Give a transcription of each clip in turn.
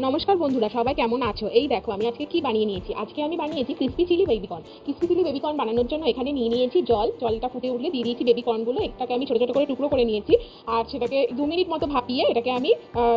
নমস্কার বন্ধুরা, সবাই কেমন আছো? এই দেখো আমি আজকে কি বানিয়ে নিয়েছি। আজকে আমি বানিয়েছি crispy chilli baby corn. Crispy chilli baby corn বানানোর জন্য এখানে নিয়ে নিয়েছি জলটা ফুটে উঠলে দিয়ে দিয়েছি বেবিকর্নগুলো। এটাকে আমি ছোটো ছোটো করে টুকরো করে নিয়েছি আর সেটাকে 2 মিনিট মতো ভাপিয়ে এটাকে আমি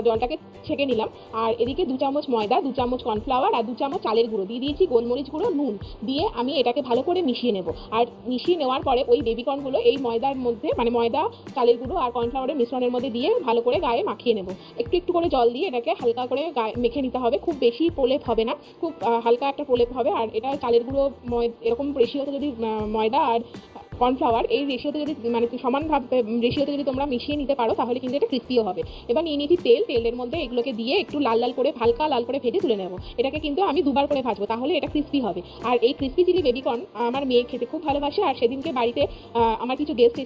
জলটাকে ছেঁকে নিলাম। আর এদিকে 2 চামচ ময়দা, 2 চামচ কর্নফ্লাওয়ার আর 2 চামচ চালের গুঁড়ো দিয়ে দিয়েছি, গোলমরিচ গুঁড়ো, নুন দিয়ে আমি এটাকে ভালো করে মিশিয়ে নেব। আর মিশিয়ে নেওয়ার পরে ওই বেবিকর্নগুলো এই ময়দার মধ্যে, মানে ময়দা, চালের গুঁড়ো আর কর্নফ্লাওয়ারের মিশ্রণের মধ্যে দিয়ে ভালো করে গায়ে মাখিয়ে নেব। একটু একটু করে জল দিয়ে এটাকে হালকা করে গায়ে মেখে নিতে হবে। খুব বেশি প্রলেপ হবে না, খুব হালকা একটা প্রলেপ হবে। আর এটা চালের গুঁড়ো এরকম রেশিওতে যদি ময়দা আর কর্নফ্লাওয়ার এই রেশিওতে যদি মানে সমানভাবে রেশিওতে যদি তোমরা মিশিয়ে নিতে পারো তাহলে কিন্তু এটা ক্রিস্পিও হবে। এবার নিয়ে নিয়েছি তেলের মধ্যে এগুলোকে দিয়ে একটু লাল লাল করে, হালকা লাল করে ভেজে তুলে নেব। এটাকে কিন্তু আমি দুবার করে ভাজবো, তাহলে এটা ক্রিস্পি হবে। আর এই ক্রিস্পি চিলি বেবিকর্ন আমার মেয়ে খেতে খুব ভালোবাসে। আর সেদিনকে বাড়িতে আমার কিছু গেস্ট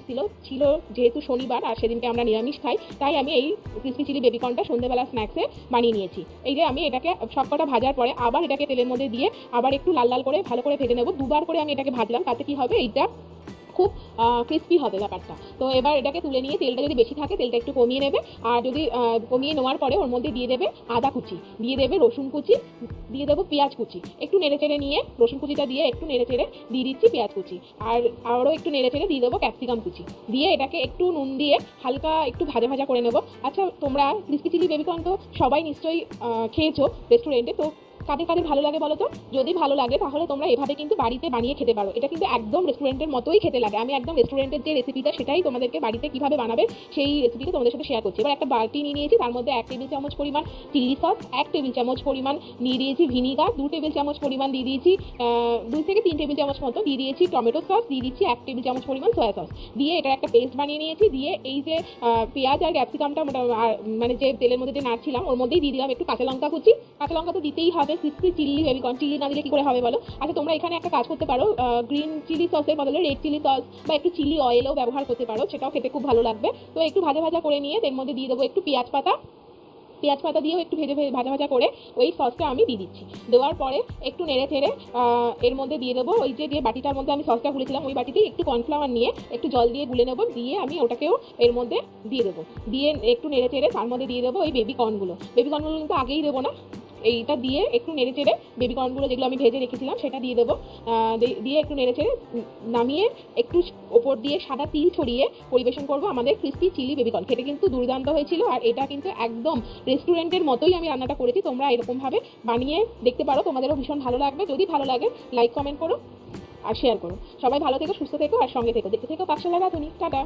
ছিল যেহেতু শনিবার আর সেদিনকে আমরা নিরামিষ খাই, তাই আমি এই ক্রিস্পি চিলি বেবিকর্নটা সন্ধ্যেবেলা স্ন্যাক্সে বানিয়ে নিয়েছি। এই যে আমি এটাকে সবকটা ভাজার পরে আবার এটাকে তেলের মধ্যে দিয়ে আবার একটু লাল লাল করে ভালো করে ভেজে নেব। দুবার করে আমি এটাকে ভাজলাম, তাতে কি হবে, এইটা খুব ক্রিস্পি হবে ব্যাপারটা। তো এবার এটাকে তুলে নিয়ে তেলটা যদি বেশি থাকে তেলটা একটু কমিয়ে নেবে। আর যদি কমিয়ে নেওয়ার পরে ওর মধ্যে দিয়ে দেবে আদা কুচি, দিয়ে দেবে রসুন কুচি, দিয়ে দেবো পেঁয়াজ কুচি। একটু নেড়ে চেড়ে নিয়ে রসুন কুচিটা দিয়ে একটু নেড়ে চেড়ে দিয়ে দিচ্ছি পেঁয়াজ কুচি। আর আরও একটু নেড়ে চেড়ে দিয়ে দেবো ক্যাপসিকাম কুচি। দিয়ে এটাকে একটু নুন দিয়ে হালকা একটু ভাজা ভাজা করে নেব। আচ্ছা, তোমরা ক্রিস্পি চিলি বেবিকর্ন তো সবাই নিশ্চয়ই খেয়েছো রেস্টুরেন্টে, তো কাদের কাদের ভালো লাগে বলো তো? যদি ভালো লাগে তাহলে তোমরা এভাবে কিন্তু বাড়িতে বানিয়ে খেতে পারো। এটা কিন্তু একদম রেস্টুরেন্টের মতোই খেতে লাগে। আমি একদম রেস্টুরেন্টের যে রেসিপিটা সেটাই তোমাদেরকে বাড়িতে কিভাবে বানাবে সেই রেসিপিটা তোমাদের সাথে শেয়ার করছি। এবার একটা বালতি নিয়ে নিয়েছি, তার মধ্যে 1 টেবিল চামচ পরিমাণ চিলি সস, 1 টেবিল চামচ পরিমাণ নিয়ে দিয়েছি ভিনিগার, 2 টেবিল চামচ পরিমাণ দিয়ে দিয়েছি 2 থেকে 3 টেবিল চামচ মতো দিয়ে দিয়েছি টমেটো সস, দিয়ে দিচ্ছি 1 টেবিল চামচ পরিমাণ সয়া সস। দিয়ে এটা একটা পেস্ট বানিয়ে নিয়েছি। দিয়ে এই যে পেঁয়াজ আর ক্যাপসিকামটা মানে যে তেলের মধ্যে যে নাড়ছিলাম ওর মধ্যেই দিয়ে দিলাম একটু কাঁচা লঙ্কা কুচি। কাঁচা লঙ্কা তো দিতেই হবে, ক্রিসপি চিলি বেবিকর্ন, চিলি না দিলে কি করে হবে বলো? আচ্ছা, তোমরা এখানে একটা কাজ করতে পারো, গ্রিন চিলি সসের বদলে রেড চিলি সস বা একটু চিলি অয়েলও ব্যবহার করতে পারো, সেটাও খেতে খুব ভালো লাগবে। তো একটু ভাজা ভাজা করে নিয়ে এর মধ্যে দিয়ে দেবো একটু পেঁয়াজ পাতা দিয়েও একটু ভাজা ভাজা করে ওই সসটা আমি দিয়ে দিচ্ছি। দেওয়ার পরে একটু নেড়ে চেড়ে এর মধ্যে দিয়ে দেবো ওই যে বাটিটার মধ্যে আমি সসটা গুলেছিলাম ওই বাটিতেই একটু কর্নফ্লাওয়ার নিয়ে একটু জল দিয়ে গুলে নেবো। দিয়ে আমি ওটাকেও এর মধ্যে দিয়ে দেবো। দিয়ে একটু নেড়ে চেড়ে তার মধ্যে দিয়ে দেবো ওই বেবিকর্নগুলো কিন্তু আগেই দেবো না, এইটা দিয়ে একটু নেড়ে চেড়ে বেবিকর্নগুলো যেগুলো আমি ভেজে রেখেছিলাম সেটা দিয়ে দেবো। দিয়ে একটু নেড়ে চেড়ে নামিয়ে একটু ওপর দিয়ে সাদা তিল ছড়িয়ে পরিবেশন করবো আমাদের ক্রিস্পি চিলি বেবিকর্ন। খেতে কিন্তু দুর্দান্ত হয়েছিল। আর এটা কিন্তু একদম রেস্টুরেন্টের মতোই আমি রান্নাটা করেছি। তোমরা এরকমভাবে বানিয়ে দেখতে পারো, তোমাদেরও ভীষণ ভালো লাগবে। যদি ভালো লাগে লাইক কমেন্ট করো আর শেয়ার করো। সবাই ভালো থেকো, সুস্থ থেকো আর সঙ্গে থেকো। দেখতে থেকো পাঠশালা রাঁধুনি। টাটা।